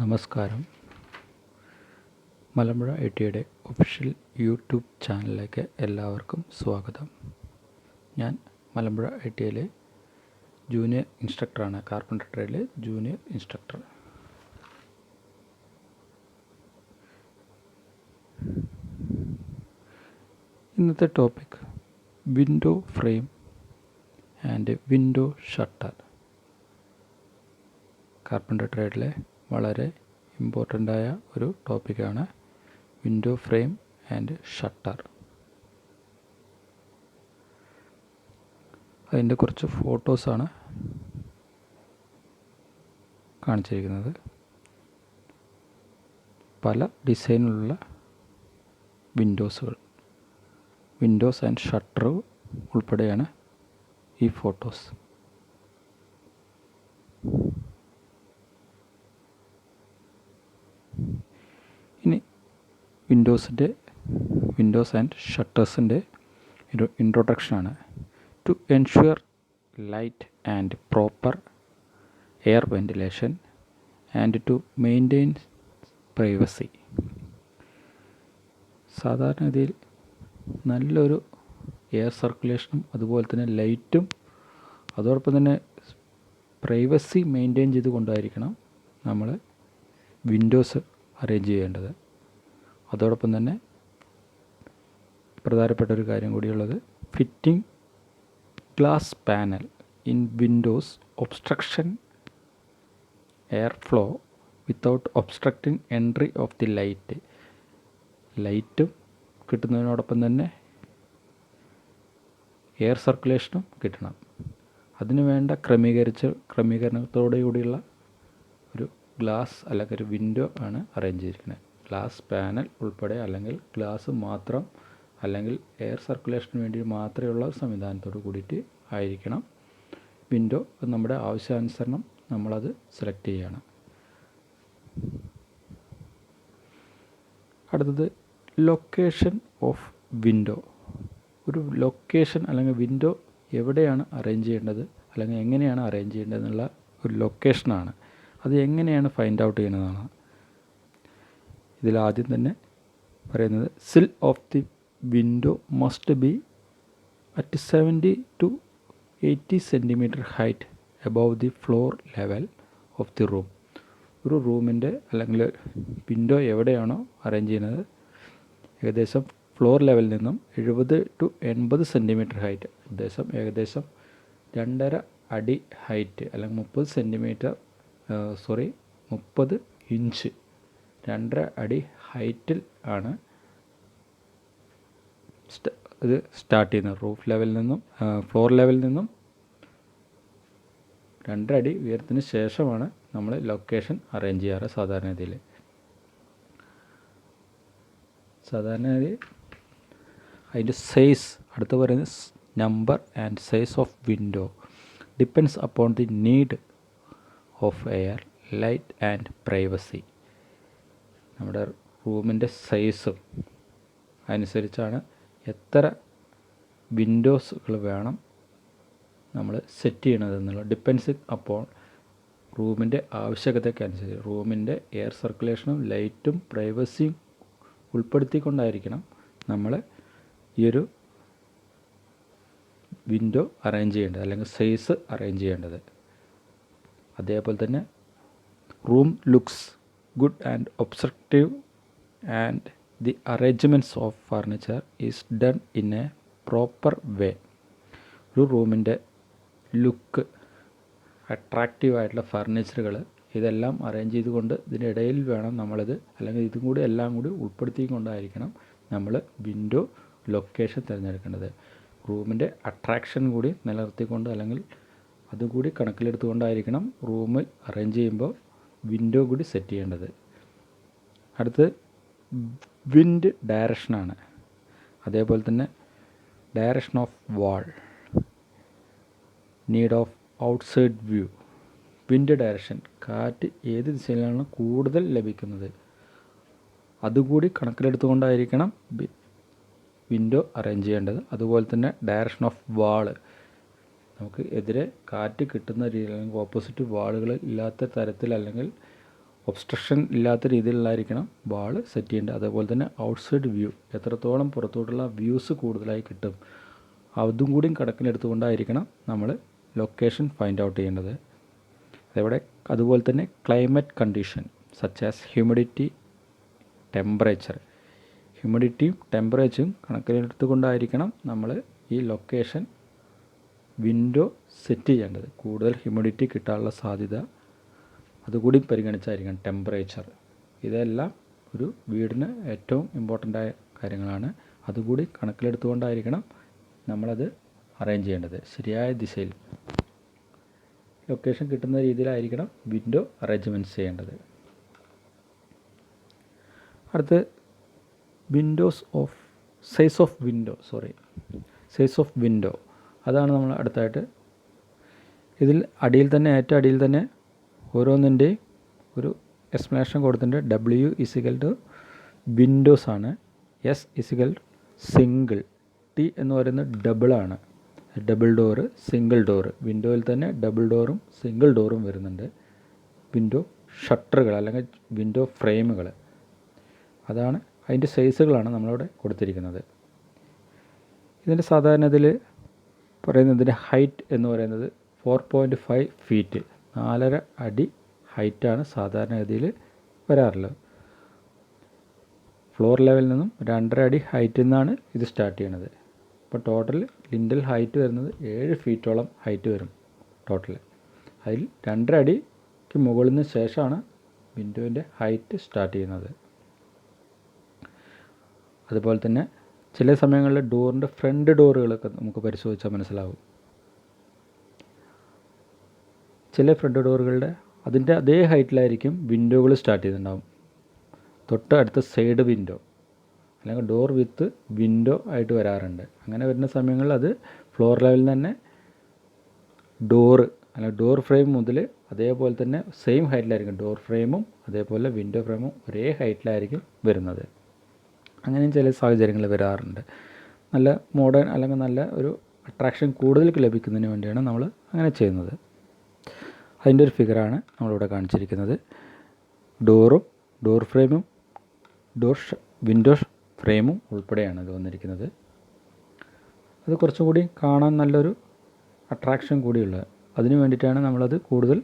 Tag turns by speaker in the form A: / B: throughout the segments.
A: നമസ്കാരം. Malampuzha ഐ.ടി.ഐയുടെ official YouTube ചാനലിലേക്ക് എല്ലാവർക്കും സ്വാഗതം. ഞാൻ മലമ്പുഴ ഐ.ടി.ഐയിലെ ജൂനിയർ ഇൻസ്ട്രക്ടറാണ്, കാർപ്പൻ്റർ ട്രേഡിലെ ജൂനിയർ ഇൻസ്ട്രക്ടർ. ഇന്നത്തെ topic window frame and window shutter. Carpenter ട്രേഡിലെ വളരെ ഇമ്പോർട്ടൻ്റായ ഒരു ടോപ്പിക്കാണ് വിൻഡോ ഫ്രെയിം ആൻഡ് ഷട്ടർ. അതിൻ്റെ കുറച്ച് ഫോട്ടോസാണ് കാണിച്ചിരിക്കുന്നത്. പല ഡിസൈനിലുള്ള വിൻഡോസ് ആൻഡ് ഷട്ടർ ഉൾപ്പെടെയാണ് ഈ ഫോട്ടോസ്. ഇനി വിൻഡോസ് ആൻഡ് ഷട്ടേഴ്സിൻ്റെ ഒരു ഇൻട്രൊഡക്ഷനാണ്. To ensure light and proper air ventilation and to maintain privacy. സാധാരണഗതിയിൽ നല്ലൊരു എയർ സർക്കുലേഷനും അതുപോലെ തന്നെ ലൈറ്റും അതോടൊപ്പം തന്നെ പ്രൈവസി മെയിൻറ്റെയിൻ ചെയ്തുകൊണ്ടായിരിക്കണം നമ്മൾ വിൻഡോസ് അറേഞ്ച് ചെയ്യേണ്ടത്. അതോടൊപ്പം തന്നെ പ്രധാനപ്പെട്ട ഒരു കാര്യം കൂടിയുള്ളത്, fitting glass panel in windows obstruction air flow without obstructing entry of the ലൈറ്റും കിട്ടുന്നതിനോടൊപ്പം തന്നെ എയർ സർക്കുലേഷനും കിട്ടണം. അതിനു വേണ്ട ക്രമീകരണത്തോടുകൂടിയുള്ള ഒരു ഗ്ലാസ് അല്ലെങ്കിൽ ഒരു വിൻഡോ ആണ് അറേഞ്ച് ചെയ്തിരിക്കുന്നത്. ഗ്ലാസ് പാനൽ ഉൾപ്പെടെ അല്ലെങ്കിൽ ഗ്ലാസ് മാത്രം അല്ലെങ്കിൽ എയർ സർക്കുലേഷന് വേണ്ടി മാത്രമുള്ള സംവിധാനത്തോട് കൂടിയിട്ട് ആയിരിക്കണം വിൻഡോ. നമ്മുടെ ആവശ്യാനുസരണം നമ്മളത് സെലക്ട് ചെയ്യണം. അടുത്തത് ലൊക്കേഷൻ ഓഫ് വിൻഡോ. ഒരു ലൊക്കേഷൻ അല്ലെങ്കിൽ വിൻഡോ എവിടെയാണ് അറേഞ്ച് ചെയ്യേണ്ടത് അല്ലെങ്കിൽ എങ്ങനെയാണ് അറേഞ്ച് ചെയ്യേണ്ടത് എന്നുള്ള ഒരു ലൊക്കേഷനാണ്. അത് എങ്ങനെയാണ് ഫൈൻഡ് ഔട്ട് ചെയ്യുന്നതാണ്. ഇതിലാദ്യം തന്നെ പറയുന്നത്, സിൽ of the window must be at 70 to 80 centimetre height above the floor level of the room. ഒരു റൂമിൻ്റെ അല്ലെങ്കിൽ വിൻഡോ എവിടെയാണോ അറേഞ്ച് ചെയ്യുന്നത് ഏകദേശം ഫ്ലോർ ലെവലിൽ നിന്നും 70 to 80 സെൻറ്റിമീറ്റർ ഹൈറ്റ്, ഏകദേശം 2.5 അടി ഹൈറ്റ് അല്ലെങ്കിൽ 30 ഇഞ്ച് 2.5 അടി ഹൈറ്റിൽ ആണ് ഇത് സ്റ്റാർട്ട് ചെയ്യുന്നത്. ഫ്ലോർ ലെവലിൽ നിന്നും 2.5 അടി ഉയരത്തിന് ശേഷമാണ് നമ്മൾ ലൊക്കേഷൻ അറേഞ്ച് ചെയ്യാറ് സാധാരണഗതിയിൽ. അതിൻ്റെ സൈസ് അടുത്ത് പറയുന്നത് number and size of window depends upon the need of air light and privacy. നമ്മുടെ റൂമിൻ്റെ സൈസും അനുസരിച്ചാണ് എത്ര വിൻഡോസുകൾ വേണം നമ്മൾ സെറ്റ് ചെയ്യണത് എന്നുള്ളത്. ഡിപ്പെൻഡ്സ് അപ്പോൺ റൂമിൻ്റെ ആവശ്യകതയ്ക്കനുസരിച്ച് റൂമിൻ്റെ എയർ സർക്കുലേഷനും ലൈറ്റും പ്രൈവസിയും ഉൾപ്പെടുത്തിക്കൊണ്ടായിരിക്കണം നമ്മൾ ഈ ഒരു വിൻഡോ അറേഞ്ച് ചെയ്യേണ്ടത് അല്ലെങ്കിൽ സൈസ് അറേഞ്ച് ചെയ്യേണ്ടത്. അതേപോലെ തന്നെ room looks good and obstructive and the arrangements of furniture is done in A proper വേ. ഒരു റൂമിൻ്റെ ലുക്ക്, അട്രാക്റ്റീവായിട്ടുള്ള ഫർണിച്ചറുകൾ ഇതെല്ലാം അറേഞ്ച് ചെയ്തുകൊണ്ട് ഇതിനിടയിൽ വേണം നമ്മളിത് അല്ലെങ്കിൽ ഇതും കൂടി എല്ലാം കൂടി ഉൾപ്പെടുത്തിക്കൊണ്ടായിരിക്കണം നമ്മൾ വിൻഡോ ലൊക്കേഷൻ തിരഞ്ഞെടുക്കേണ്ടത്. റൂമിൻ്റെ അട്രാക്ഷൻ കൂടി നിലനിർത്തിക്കൊണ്ട് അല്ലെങ്കിൽ അതുകൂടി കണക്കിലെടുത്തുകൊണ്ടായിരിക്കണം റൂം അറേഞ്ച് ചെയ്യുമ്പോൾ വിൻഡോ കൂടി സെറ്റ് ചെയ്യേണ്ടത്. അടുത്ത് വിൻഡ് ഡയറക്ഷനാണ്. അതേപോലെ തന്നെ direction of wall, need of outside view. Wind direction, കാറ്റ് ഏത് ദിശയിലാണ് കൂടുതൽ ലഭിക്കുന്നത് അതുകൂടി കണക്കിലെടുത്തുകൊണ്ടായിരിക്കണം വിൻഡോ അറേഞ്ച് ചെയ്യേണ്ടത്. അതുപോലെ തന്നെ ഡയറക്ഷൻ ഓഫ് വാള്, നമുക്ക് എതിരെ കാറ്റ് കിട്ടുന്ന രീതിയിൽ അല്ലെങ്കിൽ ഓപ്പോസിറ്റ് വാളുകൾ ഇല്ലാത്ത തരത്തിൽ അല്ലെങ്കിൽ ഒബ്സ്ട്രക്ഷൻ ഇല്ലാത്ത രീതിയിലുള്ളായിരിക്കണം വാൾ സെറ്റ് ചെയ്യേണ്ടത്. അതേപോലെ തന്നെ ഔട്ട്സൈഡ് വ്യൂ, എത്രത്തോളം പുറത്തോട്ടുള്ള വ്യൂസ് കൂടുതലായി കിട്ടും അതും കൂടി കണക്കിലെടുത്തുകൊണ്ടായിരിക്കണം നമ്മൾ ലൊക്കേഷൻ ഫൈൻഡ് ഔട്ട് ചെയ്യേണ്ടത്. അതുപോലെ തന്നെ climate condition such as humidity, temperature. ഹ്യൂമിഡിറ്റിയും ടെമ്പറേച്ചറും കണക്കിലെടുത്തുകൊണ്ടായിരിക്കണം നമ്മൾ ഈ ലൊക്കേഷൻ വിൻഡോ സെറ്റ് ചെയ്യേണ്ടത്. കൂടുതൽ ഹ്യൂമിഡിറ്റി കിട്ടാനുള്ള സാധ്യത അതുകൂടി പരിഗണിച്ചായിരിക്കണം. ടെമ്പറേച്ചർ, ഇതെല്ലാം ഒരു വീടിന് ഏറ്റവും ഇമ്പോർട്ടൻ്റ് ആയ കാര്യങ്ങളാണ്. അതുകൂടി കണക്കിലെടുത്തുകൊണ്ടായിരിക്കണം നമ്മളത് അറേഞ്ച് ചെയ്യേണ്ടത്. ശരിയായ ദിശയിൽ ലൊക്കേഷൻ കിട്ടുന്ന രീതിയിലായിരിക്കണം വിൻഡോ അറേഞ്ച്മെൻറ്റ്സ് ചെയ്യേണ്ടത്. അടുത്ത് സൈസ് ഓഫ് വിൻഡോ അതാണ് നമ്മൾ അടുത്തായിട്ട്. ഇതിൽ ഏറ്റവും അടിയിൽ തന്നെ ഓരോന്നിൻ്റെയും ഒരു എക്സ്പ്ലനേഷൻ കൊടുത്തിട്ടുണ്ട്. W വിൻഡോസ് ആണ്, S സിംഗിൾ, T എന്ന് പറയുന്നത് ഡബിളാണ്, ഡബിൾ ഡോറ്, സിംഗിൾ ഡോറ്. വിൻഡോയിൽ തന്നെ ഡബിൾ ഡോറും സിംഗിൾ ഡോറും വരുന്നുണ്ട്. വിൻഡോ ഷട്ടറുകൾ അല്ലെങ്കിൽ വിൻഡോ ഫ്രെയിമുകൾ, അതാണ് അതിൻ്റെ സൈസുകളാണ് നമ്മളവിടെ കൊടുത്തിരിക്കുന്നത്. ഇതിൻ്റെ സാധാരണ ഇതിൽ പറയുന്നതിൻ്റെ ഹൈറ്റ് എന്ന് പറയുന്നത് 4.5 ഫീറ്റ്, 4.5 അടി ഹൈറ്റാണ് സാധാരണഗതിയിൽ വരാറുള്ളത്. ഫ്ലോർ ലെവലിൽ നിന്നും 2.5 അടി ഹൈറ്റിൽ നിന്നാണ് ഇത് സ്റ്റാർട്ട് ചെയ്യണത്. അപ്പോൾ ടോട്ടൽ ലിൻഡൽ ഹൈറ്റ് വരുന്നത് 7 ഫീറ്റോളം ഹൈറ്റ് വരും ടോട്ടൽ. അതിൽ 2.5 അടിക്ക് മുകളിൽ നിന്ന് ശേഷമാണ് വിൻഡോൻ്റെ ഹൈറ്റ് സ്റ്റാർട്ട് ചെയ്യുന്നത്. അതുപോലെ തന്നെ ചില സമയങ്ങളിൽ ഡോറിൻ്റെ ഫ്രണ്ട് ഡോറുകളൊക്കെ നമുക്ക് പരിശോധിച്ചാൽ മനസ്സിലാവും. ചില ഫ്രണ്ട് ഡോറുകളുടെ അതിൻ്റെ അതേ ഹൈറ്റിലായിരിക്കും വിൻഡോകൾ സ്റ്റാർട്ട് ചെയ്തിട്ടുണ്ടാവും. തൊട്ട് അടുത്ത സൈഡ് വിൻഡോ അല്ലെങ്കിൽ ഡോർ വിത്ത് വിൻഡോ ആയിട്ട് വരാറുണ്ട്. അങ്ങനെ വരുന്ന സമയങ്ങളിൽ അത് ഫ്ലോർ ലെവലിൽ തന്നെ ഡോറ് അല്ലെങ്കിൽ ഡോർ ഫ്രെയിം മുതൽ അതേപോലെ തന്നെ സെയിം ഹൈറ്റിലായിരിക്കും. ഡോർ ഫ്രെയിമും അതേപോലെ വിൻഡോ ഫ്രെയിമും ഒരേ ഹൈറ്റിലായിരിക്കും വരുന്നത്. അങ്ങനെയും ചില സാഹചര്യങ്ങൾ വരാറുണ്ട്. നല്ല മോഡേൺ അല്ലെങ്കിൽ നല്ല ഒരു അട്രാക്ഷൻ കൂടുതൽ ലഭിക്കുന്നതിന് വേണ്ടിയാണ് നമ്മൾ അങ്ങനെ ചെയ്യുന്നത്. അതിൻ്റെ ഒരു ഫിഗറാണ് നമ്മളിവിടെ കാണിച്ചിരിക്കുന്നത്. ഡോറും ഡോർ ഫ്രെയിമും വിൻഡോ ഫ്രെയിമും ഉൾപ്പെടെയാണ് ഇത് വന്നിരിക്കുന്നത്. അത് കുറച്ചും കൂടി കാണാൻ നല്ലൊരു അട്രാക്ഷൻ കൂടിയുള്ളത്. അതിന് വേണ്ടിയിട്ടാണ് നമ്മളത് കൂടുതൽ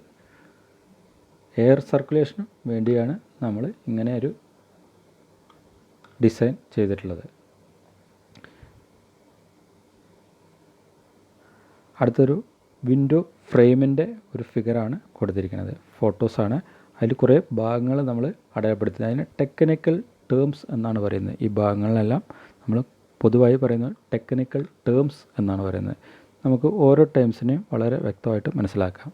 A: എയർ സർക്കുലേഷനും വേണ്ടിയാണ് നമ്മൾ ഇങ്ങനെ ഒരു ഡിസൈൻ ചെയ്തിട്ടുള്ളത്. അടുത്തൊരു വിൻഡോ ഫ്രെയിമിൻ്റെ ഒരു ഫിഗറാണ് കൊടുത്തിരിക്കുന്നത്. ഫോട്ടോസാണ്. അതിൽ കുറേ ഭാഗങ്ങൾ നമ്മൾ അടയാളപ്പെടുത്തുന്നത്. അതിന് ടെക്നിക്കൽ ടേംസ് എന്നാണ് പറയുന്നത്. ഈ ഭാഗങ്ങളിലെല്ലാം നമ്മൾ പൊതുവായി പറയുന്നത് ടെക്നിക്കൽ ടേംസ് എന്നാണ് പറയുന്നത്. നമുക്ക് ഓരോ ടേംസിനെയും വളരെ വ്യക്തമായിട്ട് മനസ്സിലാക്കാം.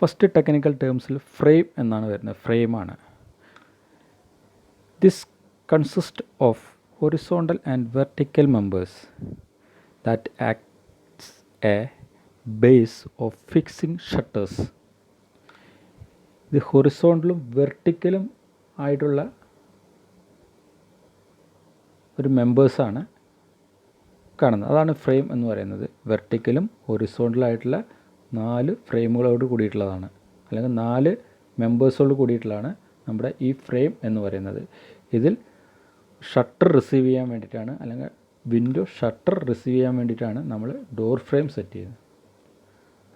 A: ഫസ്റ്റ് ടെക്നിക്കൽ ടേംസിൽ ഫ്രെയിം എന്നാണ് വരുന്നത്. ഫ്രെയിമാണ്. This consist of horizontal and vertical members that acts a base of fixing shutters. ഇത് ഹൊറിസോണ്ടലും വെർട്ടിക്കലും ആയിട്ടുള്ള ഒരു മെമ്പേഴ്സാണ് കാണുന്നത്. അതാണ് ഫ്രെയിം എന്ന് പറയുന്നത്. വെർട്ടിക്കലും ഹൊറിസോണ്ടലായിട്ടുള്ള 4 ഫ്രെയിമുകളോട് കൂടിയിട്ടുള്ളതാണ്, അല്ലെങ്കിൽ 4 മെമ്പേഴ്സോട് കൂടിയിട്ടുള്ളതാണ് നമ്മുടെ ഈ ഫ്രെയിം എന്ന് പറയുന്നത്. ഇതിൽ ഷട്ടർ റിസീവ് ചെയ്യാൻ വേണ്ടിയിട്ടാണ്, അല്ലെങ്കിൽ വിൻഡോ ഷട്ടർ റിസീവ് ചെയ്യാൻ വേണ്ടിയിട്ടാണ് നമ്മൾ ഡോർ ഫ്രെയിം സെറ്റ് ചെയ്യുന്നത്.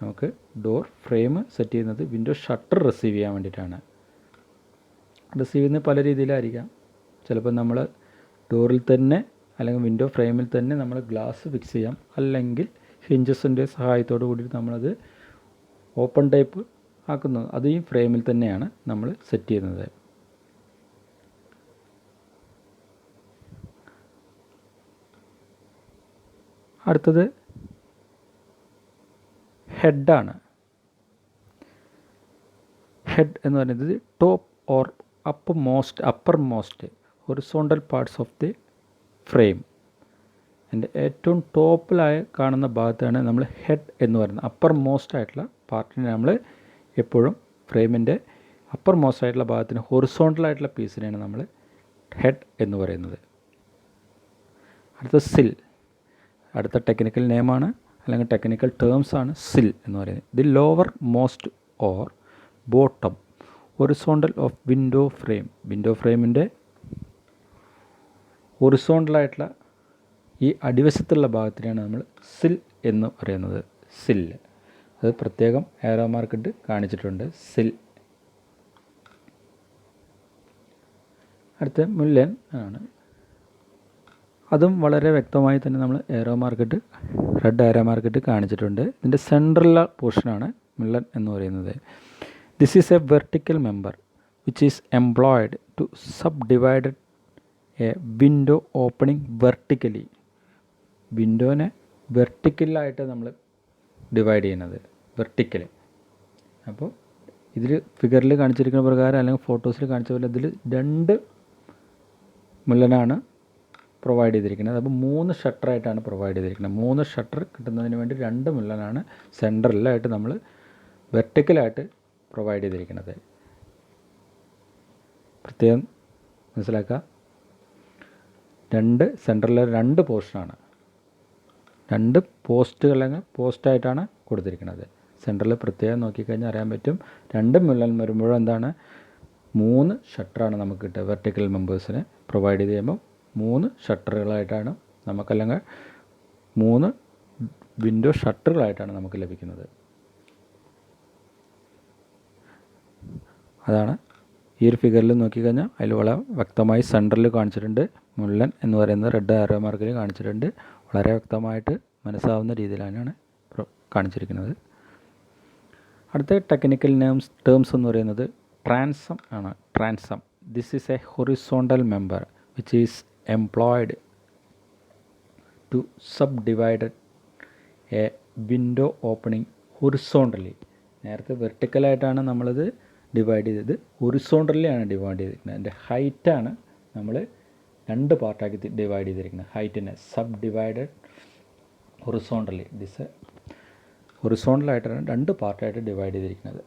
A: നമുക്ക് ഡോർ ഫ്രെയിം സെറ്റ് ചെയ്യുന്നത് വിൻഡോ ഷട്ടർ റിസീവ് ചെയ്യാൻ വേണ്ടിയിട്ടാണ്. റിസീവ് ചെയ്യുന്നത് പല രീതിയിലായിരിക്കാം. ചിലപ്പോൾ നമ്മൾ ഡോറിൽ തന്നെ അല്ലെങ്കിൽ വിൻഡോ ഫ്രെയിമിൽ തന്നെ നമ്മൾ ഗ്ലാസ് ഫിക്സ് ചെയ്യാം, അല്ലെങ്കിൽ ഹിഞ്ചസിൻ്റെ സഹായത്തോടു കൂടി നമ്മളത് ഓപ്പൺ ടൈപ്പ് ആക്കുന്നത്. അത് ഈ ഫ്രെയിമിൽ തന്നെയാണ് നമ്മൾ സെറ്റ് ചെയ്യുന്നത്. അടുത്തത് ഹെഡാണ്. ഹെഡ് എന്ന് പറയുന്നത് top or upper most horizontal parts of the frame. അതിൻ്റെ ഏറ്റവും ടോപ്പിലായി കാണുന്ന ഭാഗത്താണ് നമ്മൾ ഹെഡ് എന്ന് പറയുന്നത്. അപ്പർ മോസ്റ്റ് ആയിട്ടുള്ള പാർട്ടിനെ നമ്മൾ എപ്പോഴും ഫ്രെയിമിൻ്റെ അപ്പർ മോസ്റ്റ് ആയിട്ടുള്ള ഭാഗത്തിന് ഹൊറിസോണ്ടലായിട്ടുള്ള പീസിനെയാണ് നമ്മൾ ഹെഡ് എന്ന് പറയുന്നത്. അടുത്ത സിൽ, അടുത്ത ടെക്നിക്കൽ നെയിമാണ് അല്ലെങ്കിൽ ടെക്നിക്കൽ ടേംസാണ് സിൽ എന്ന് പറയുന്നത്. The lower most or bottom horizontal of window frame. Window ഫ്രെയിമിൻ്റെ ഹൊറിസോണ്ടലായിട്ടുള്ള ഈ അടിവശത്തുള്ള ഭാഗത്തിനാണ് നമ്മൾ സിൽ എന്ന് പറയുന്നത്. സില്ല്, അത് പ്രത്യേകം ഏറോ മാർക്കിട്ട് കാണിച്ചിട്ടുണ്ട്. സിൽ. അടുത്ത മുല്ലൻ ആണ്. അതും വളരെ വ്യക്തമായി തന്നെ നമ്മൾ ഏറോ മാർക്കിട്ട്, റെഡ് ഏറോ മാർക്കിട്ട് കാണിച്ചിട്ടുണ്ട്. ഇതിൻ്റെ സെൻട്രലുള്ള പോർഷനാണ് മുല്ലൻ എന്ന് പറയുന്നത്. This is a vertical member which is employed to subdivided a window opening vertically. വിൻഡോനെ വെർട്ടിക്കലായിട്ട് നമ്മൾ ഡിവൈഡ് ചെയ്യുന്നത്, വെർട്ടിക്കൽ. അപ്പോൾ ഇതിൽ ഫിഗറിൽ കാണിച്ചിരിക്കുന്ന പ്രകാരം അല്ലെങ്കിൽ ഫോട്ടോസിൽ കാണിച്ച പോലെ ഇതിൽ 2 മുല്ലനാണ് പ്രൊവൈഡ് ചെയ്തിരിക്കുന്നത്. അപ്പോൾ 3 ഷട്ടറായിട്ടാണ് പ്രൊവൈഡ് ചെയ്തിരിക്കുന്നത്. 3 ഷട്ടർ കിട്ടുന്നതിന് വേണ്ടി 2 മുല്ലനാണ് സെൻറ്ററിലായിട്ട് നമ്മൾ വെർട്ടിക്കലായിട്ട് പ്രൊവൈഡ് ചെയ്തിരിക്കുന്നത്. പ്രത്യേകം മനസ്സിലാക്കുക, 2 സെൻറ്ററിലെ 2 പോർഷനാണ്, 2 പോസ്റ്റുകൾ അല്ലെങ്കിൽ പോസ്റ്റായിട്ടാണ് കൊടുത്തിരിക്കുന്നത്. സെൻറ്ററിൽ പ്രത്യേകം നോക്കിക്കഴിഞ്ഞാൽ അറിയാൻ പറ്റും. 2 മുല്ലൻ വരുമ്പോഴും എന്താണ്, 3 ഷട്ടറാണ് നമുക്ക് കിട്ടുക. വെർട്ടിക്കൽ മെമ്പേഴ്സിനെ പ്രൊവൈഡ് ചെയ്ത് കഴിയുമ്പോൾ 3 ഷട്ടറുകളായിട്ടാണ് നമുക്ക്, അല്ലെങ്കിൽ 3 വിൻഡോ ഷട്ടറുകളായിട്ടാണ് നമുക്ക് ലഭിക്കുന്നത്. അതാണ് ഈ ഒരു ഫിഗറിൽ നോക്കിക്കഴിഞ്ഞാൽ അതിൽ വളരെ വ്യക്തമായി സെൻറ്ററിൽ കാണിച്ചിട്ടുണ്ട്. മുല്ലൻ എന്ന് പറയുന്നത് റെഡ് ആരോ മാർക്കിൽ കാണിച്ചിട്ടുണ്ട്. വളരെ വ്യക്തമായിട്ട് മനസ്സിലാവുന്ന രീതിയിലാണ് കാണിച്ചിരിക്കുന്നത്. അടുത്ത ടെക്നിക്കൽ ടേംസ് എന്ന് പറയുന്നത് ട്രാൻസം ആണ്. Transom, this is a horizontal member which is employed to subdivided a window opening horizontally. നേരത്തെ വെർട്ടിക്കലായിട്ടാണ് നമ്മളിത് ഡിവൈഡ് ചെയ്തത്, ഹൊറിസോണ്ടലിയാണ് ഡിവൈഡ് ചെയ്തിരിക്കുന്നത്. അതിൻ്റെ ഹൈറ്റാണ് നമ്മൾ 2 പാർട്ടാക്കി ഡിവൈഡ് ചെയ്തിരിക്കുന്നത്. ഹൈറ്റിനെ സബ് ഡിവൈഡഡ് ഹൊറിസോണ്ടലി. ദിസ് ഹൊറിസോണ്ടലായിട്ടാണ് 2 പാർട്ടായിട്ട് ഡിവൈഡ് ചെയ്തിരിക്കുന്നത്.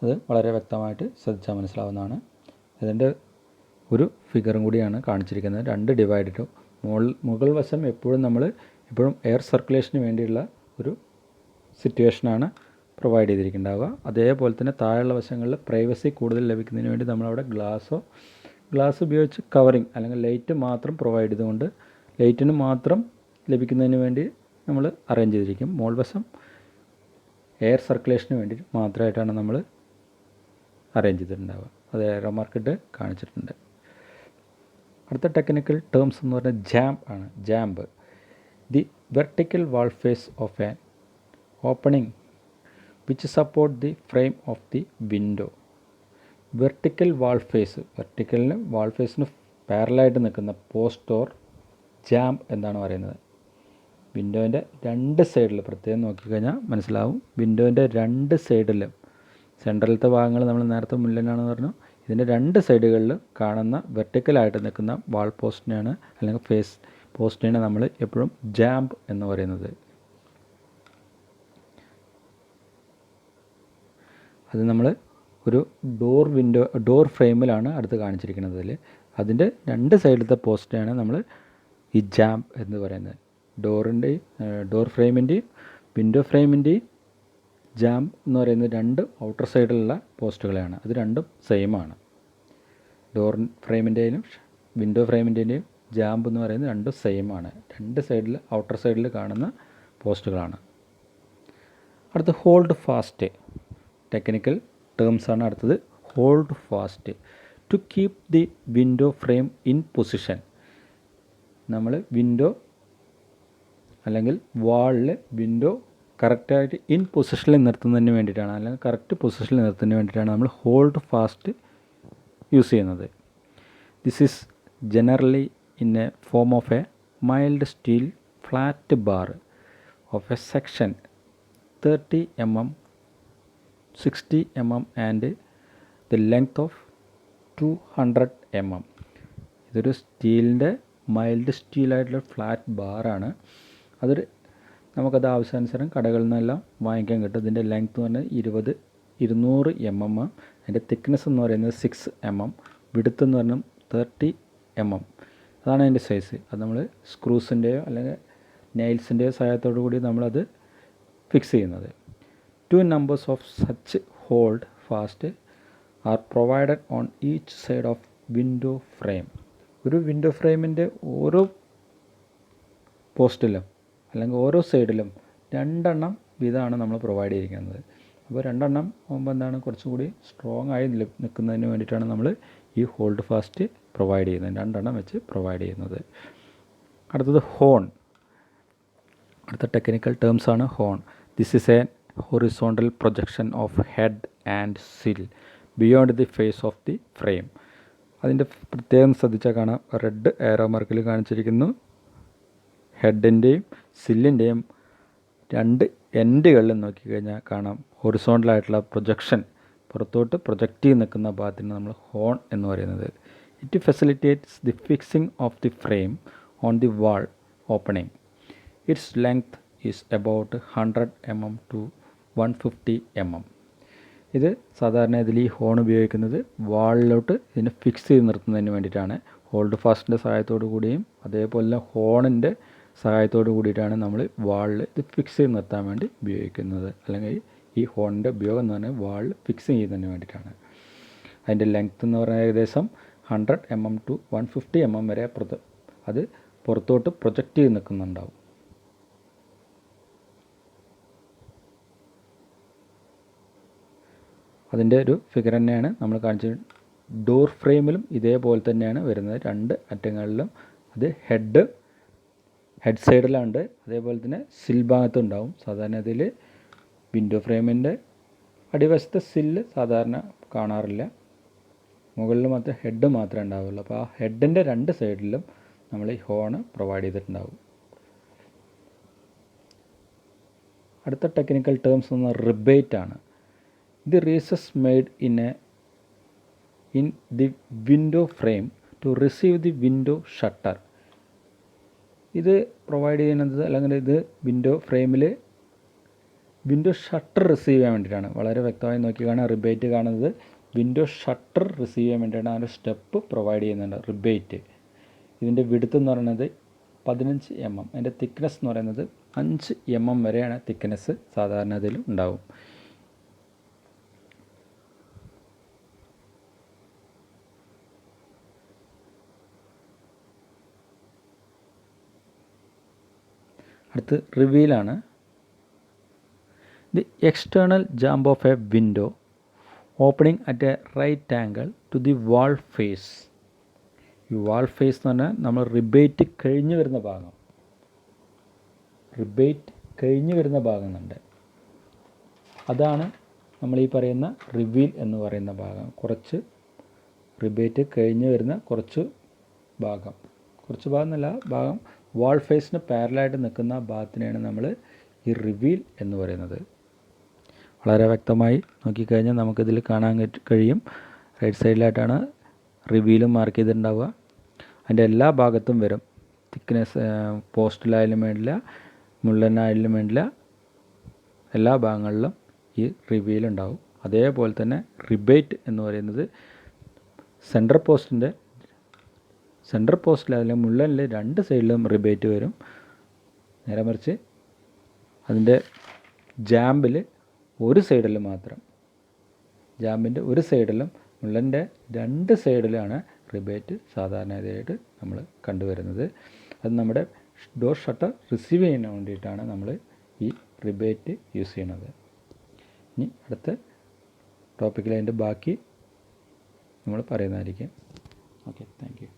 A: അത് വളരെ വ്യക്തമായിട്ട് ശ്രദ്ധിച്ചാൽ മനസ്സിലാവുന്നതാണ്. അതിൻ്റെ ഒരു ഫിഗറും കൂടിയാണ് കാണിച്ചിരിക്കുന്നത്. 2 ഡിവൈഡഡ്. മുകൾ വശം എപ്പോഴും എയർ സർക്കുലേഷന് വേണ്ടിയുള്ള ഒരു സിറ്റുവേഷനാണ് പ്രൊവൈഡ് ചെയ്തിരിക്കുന്നുണ്ടാവുക. അതേപോലെ തന്നെ താഴെയുള്ള വശങ്ങളിൽ പ്രൈവസി കൂടുതൽ ലഭിക്കുന്നതിന് വേണ്ടി നമ്മളവിടെ ഗ്ലാസ് ഉപയോഗിച്ച് കവറിങ് അല്ലെങ്കിൽ ലൈറ്റ് മാത്രം പ്രൊവൈഡ് ചെയ്തുകൊണ്ട് ലൈറ്റിന് മാത്രം ലഭിക്കുന്നതിന് വേണ്ടി നമ്മൾ അറേഞ്ച് ചെയ്തിരിക്കും. മോൾവശം എയർ സർക്കുലേഷന് വേണ്ടി മാത്രമായിട്ടാണ് നമ്മൾ അറേഞ്ച് ചെയ്തിട്ടുണ്ടാവുക. അത് ഏറോ മാർക്കിട്ട് കാണിച്ചിട്ടുണ്ട്. അടുത്ത ടെക്നിക്കൽ ടേംസ് എന്ന് പറഞ്ഞാൽ ജാമ്പ് ആണ്. Jamb, the vertical wall face of an opening which support the frame of the window. Vertical wall face, വെർട്ടിക്കലിന് വാൾ ഫേസിന് പാരലായിട്ട് നിൽക്കുന്ന പോസ്റ്റ് ഓർ ജാമ്പ് എന്നാണ് പറയുന്നത്. വിൻഡോൻ്റെ 2 സൈഡിൽ പ്രത്യേകം നോക്കിക്കഴിഞ്ഞാൽ മനസ്സിലാവും. വിൻഡോൻ്റെ 2 സൈഡിലും സെൻട്രലത്തെ ഭാഗങ്ങൾ നമ്മൾ നേരത്തെ മുല്ലനാണെന്ന് പറഞ്ഞു. ഇതിൻ്റെ 2 സൈഡുകളിൽ കാണുന്ന വെർട്ടിക്കലായിട്ട് നിൽക്കുന്ന വാൾ പോസ്റ്റിനെയാണ് അല്ലെങ്കിൽ ഫേസ് പോസ്റ്റിനെ നമ്മൾ എപ്പോഴും ജാമ്പ് എന്ന് പറയുന്നത്. അത് നമ്മൾ ഒരു ഡോർ ഫ്രെയിമിലാണ് അടുത്ത് കാണിച്ചിരിക്കുന്നത്. അതിൻ്റെ 2 സൈഡിലത്തെ പോസ്റ്റിനെയാണ് നമ്മൾ ഈ ജാമ്പ് എന്ന് പറയുന്നത്. ഡോർ ഫ്രെയിമിൻ്റെയും വിൻഡോ ഫ്രെയിമിൻ്റെയും ജാമ്പ് എന്ന് പറയുന്നത് 2 ഔട്ടർ സൈഡിലുള്ള പോസ്റ്റുകളെയാണ്. അത് രണ്ടും സെയിമാണ്. ഡോർ ഫ്രെയിമിൻ്റെയും വിൻഡോ ഫ്രെയിമിൻ്റെയും ജാമ്പ് എന്ന് പറയുന്നത് 2 സെയിമാണ്. 2 സൈഡിൽ ഔട്ടർ സൈഡിൽ കാണുന്ന പോസ്റ്റുകളാണ്. അടുത്ത് ഹോൾഡ് ഫാസ്റ്റ് ടെക്നിക്കൽ ടേംസ് ആണ് അടുത്തത്. Hold fast, to keep the window frame in position. നമ്മൾ വിൻഡോ അല്ലെങ്കിൽ വാളിൽ വിൻഡോ കറക്റ്റായിട്ട് ഇൻ പൊസിഷനിൽ നിർത്തുന്നതിന് വേണ്ടിയിട്ടാണ്, അല്ലെങ്കിൽ കറക്റ്റ് പൊസിഷനിൽ നിർത്തുന്നതിന് വേണ്ടിയിട്ടാണ് നമ്മൾ ഹോൾഡ് ഫാസ്റ്റ് യൂസ് ചെയ്യുന്നത്. This is generally in A form of A mild steel flat bar of A section 30 mm, 60 mm and the length of 200 mm. ഇതൊരു സ്റ്റീലിൻ്റെ മൈൽഡ് സ്റ്റീലായിട്ടുള്ള ഫ്ലാറ്റ് ബാറാണ്. അതൊരു നമുക്കത് ആവശ്യാനുസരണം കടകളിൽ നിന്നെല്ലാം വാങ്ങിക്കാൻ കിട്ടും. ഇതിൻ്റെ ലെങ്ത്ത് എന്ന് പറഞ്ഞാൽ 200 mm, അതിൻ്റെ തിക്നെസ് എന്ന് പറയുന്നത് 6 mm, വിഡ്ത്ത് എന്ന് പറഞ്ഞാൽ 30 mm. അതാണ് അതിൻ്റെ സൈസ്. അത് നമ്മൾ സ്ക്രൂസിൻ്റെയോ അല്ലെങ്കിൽ നെയിൽസിൻ്റെയോ സഹായത്തോടു കൂടി നമ്മളത് ഫിക്സ് ചെയ്യുന്നത്. 2 numbers of such hold fast are provided on each side of window frame. ഒരു വിൻഡോ ഫ്രെയിമിൻ്റെ ഓരോ പോസ്റ്റിലും അല്ലെങ്കിൽ ഓരോ സൈഡിലും 2 എണ്ണം വീതമാണ് നമ്മൾ പ്രൊവൈഡ് ചെയ്തിരിക്കുന്നത്. അപ്പോൾ 2 എണ്ണം ആകുമ്പോൾ എന്താണ്, കുറച്ചും കൂടി സ്ട്രോങ് ആയി നിൽക്കുന്നതിന് വേണ്ടിയിട്ടാണ് നമ്മൾ ഈ ഹോൾഡ് ഫാസ്റ്റ് പ്രൊവൈഡ് ചെയ്യുന്നത്, 2 എണ്ണം വെച്ച് പ്രൊവൈഡ് ചെയ്യുന്നത്. അടുത്തത് ഹോൺ. അടുത്ത ടെക്നിക്കൽ ടേംസാണ് horn. This is a horizontal projection of head and sill beyond the face of the frame. അതിൻ്റെ പ്രത്യേകം ശ്രദ്ധിച്ചാൽ കാണാം, റെഡ് ഏറോ മാർക്കിൽ കാണിച്ചിരിക്കുന്നു. ഹെഡിൻ്റെയും സില്ലിൻ്റെയും 2 എൻഡുകളിൽ നോക്കിക്കഴിഞ്ഞാൽ കാണാം ഹൊറിസോണ്ടലായിട്ടുള്ള പ്രൊജക്ഷൻ, പുറത്തോട്ട് പ്രൊജക്റ്റ് ചെയ്ത് നിൽക്കുന്ന ഭാഗത്തിന് നമ്മൾ ഹോൺ എന്ന് പറയുന്നത്. It facilitates the fixing of the frame on the wall opening. Its length is about 100 mm to 150 mm. ഇത് സാധാരണ ഇതിൽ ഈ ഹോൺ ഉപയോഗിക്കുന്നത് വാളിലോട്ട് ഇതിനെ ഫിക്സ് ചെയ്ത് നിർത്തുന്നതിന് വേണ്ടിയിട്ടാണ്. ഹോൾഡ് ഫാസ്റ്റിൻ്റെ സഹായത്തോടു കൂടിയും അതേപോലെ ഹോണിൻ്റെ സഹായത്തോടു കൂടിയിട്ടാണ് നമ്മൾ വാളിൽ ഇത് ഫിക്സ് ചെയ്ത് നിർത്താൻ വേണ്ടി ഉപയോഗിക്കുന്നത്. അല്ലെങ്കിൽ ഈ ഹോണിൻ്റെ ഉപയോഗം എന്ന് പറഞ്ഞാൽ വാളിൽ ഫിക്സ് ചെയ്യുന്നതിന് വേണ്ടിയിട്ടാണ്. അതിൻ്റെ ലെങ്ത്ത് എന്ന് പറഞ്ഞാൽ ഏകദേശം 100 mm to 150 mm വരെ അത് പുറത്തോട്ട് പ്രൊജക്റ്റ് ചെയ്ത് നിൽക്കുന്നുണ്ടാവും. അതിൻ്റെ ഒരു ഫിഗർ തന്നെയാണ് നമ്മൾ കാണിച്ചത്. ഡോർ ഫ്രെയിമിലും ഇതേപോലെ തന്നെയാണ് വരുന്നത്. 2 അറ്റങ്ങളിലും അത് ഹെഡ് സൈഡിലുണ്ട്, അതേപോലെ തന്നെ സിൽ ഭാഗത്തും ഉണ്ടാവും. സാധാരണ ഇതിൽ വിൻഡോ ഫ്രെയിമിൻ്റെ അടിവശത്തെ സില്ല് സാധാരണ കാണാറില്ല, മുകളിൽ മാത്രം ഹെഡ് മാത്രമേ ഉണ്ടാവുള്ളൂ. അപ്പോൾ ആ ഹെഡിൻ്റെ 2 സൈഡിലും നമ്മൾ ഈ ഹോണ് പ്രൊവൈഡ് ചെയ്തിട്ടുണ്ടാവും. അടുത്ത ടെക്നിക്കൽ ടേംസ് എന്ന് റിബേറ്റ് ആണ്. The recess made in the window frame to receive the window shutter. ഇത് പ്രൊവൈഡ് ചെയ്യുന്നത് അല്ലെങ്കിൽ ഇത് വിൻഡോ ഫ്രെയിമിൽ വിൻഡോ ഷട്ടർ റിസീവ് ചെയ്യാൻ വേണ്ടിയിട്ടാണ്. വളരെ വ്യക്തമായി നോക്കി കാണാൻ റിബേറ്റ് കാണുന്നത് വിൻഡോ ഷട്ടർ റിസീവ് ചെയ്യാൻ വേണ്ടിയിട്ടാണ് ആ ഒരു സ്റ്റെപ്പ് പ്രൊവൈഡ് ചെയ്യുന്നുണ്ട് റിബേറ്റ്. ഇതിൻ്റെ വിഡ്ത്ത് എന്ന് പറയുന്നത് 15 mm, അതിൻ്റെ തിക്നെസ് എന്ന് പറയുന്നത് 5 mm വരെയാണ് തിക്നെസ് സാധാരണ ഇതിൽ ഉണ്ടാവും. അടുത്ത് റിവീലാണ്. The external jamb of a window opening at a right angle to the wall face. ഈ വാൾ ഫേസ് എന്ന് പറഞ്ഞാൽ നമ്മൾ റിബേറ്റ് കഴിഞ്ഞ് വരുന്ന ഭാഗം, എന്നുണ്ട്. അതാണ് നമ്മൾ ഈ പറയുന്ന റിവീൽ എന്ന് പറയുന്ന ഭാഗം. കുറച്ച് റിബേറ്റ് കഴിഞ്ഞ് വരുന്ന കുറച്ച് ഭാഗം എന്നല്ല, ഭാഗം വാൾ ഫേസിന് പാരലായിട്ട് നിൽക്കുന്ന ഭാഗത്തിനെയാണ് നമ്മൾ ഈ റിവീൽ എന്ന് പറയുന്നത്. വളരെ വ്യക്തമായി നോക്കിക്കഴിഞ്ഞാൽ നമുക്കിതിൽ കാണാൻ കഴിയും. റൈറ്റ് സൈഡിലായിട്ടാണ് റിവീലും മാർക്ക് ചെയ്തിട്ടുണ്ടാവുക. അതിൻ്റെ എല്ലാ ഭാഗത്തും വരും. തിക്നെസ് പോസ്റ്റിലായാലും വേണ്ടില്ല, മുള്ളനായാലും വേണ്ടില്ല, എല്ലാ ഭാഗങ്ങളിലും ഈ റിവീലുണ്ടാവും. അതേപോലെ തന്നെ റിബേറ്റ് എന്ന് പറയുന്നത് സെൻട്രൽ പോസ്റ്റിൽ അല്ലെങ്കിൽ മുള്ളനിൽ 2 സൈഡിലും റിബേറ്റ് വരും. നേരെ മറിച്ച് അതിൻ്റെ ജാമ്പിൽ ഒരു സൈഡിൽ മാത്രം, ജാമ്പിൻ്റെ ഒരു സൈഡിലും മുള്ളൻ്റെ 2 സൈഡിലാണ് റിബേറ്റ് സാധാരണയായിട്ട് നമ്മൾ കണ്ടുവരുന്നത്. അത് നമ്മുടെ ഡോർ ഷട്ടർ റിസീവ് ചെയ്യാൻ വേണ്ടിയിട്ടാണ് നമ്മൾ ഈ റിബേറ്റ് യൂസ് ചെയ്യുന്നത്. ഇനി അടുത്ത ടോപ്പിക്കിൽ അതിൻ്റെ ബാക്കി നമ്മൾ പറയുന്നതായിരിക്കും. Okay, thank you.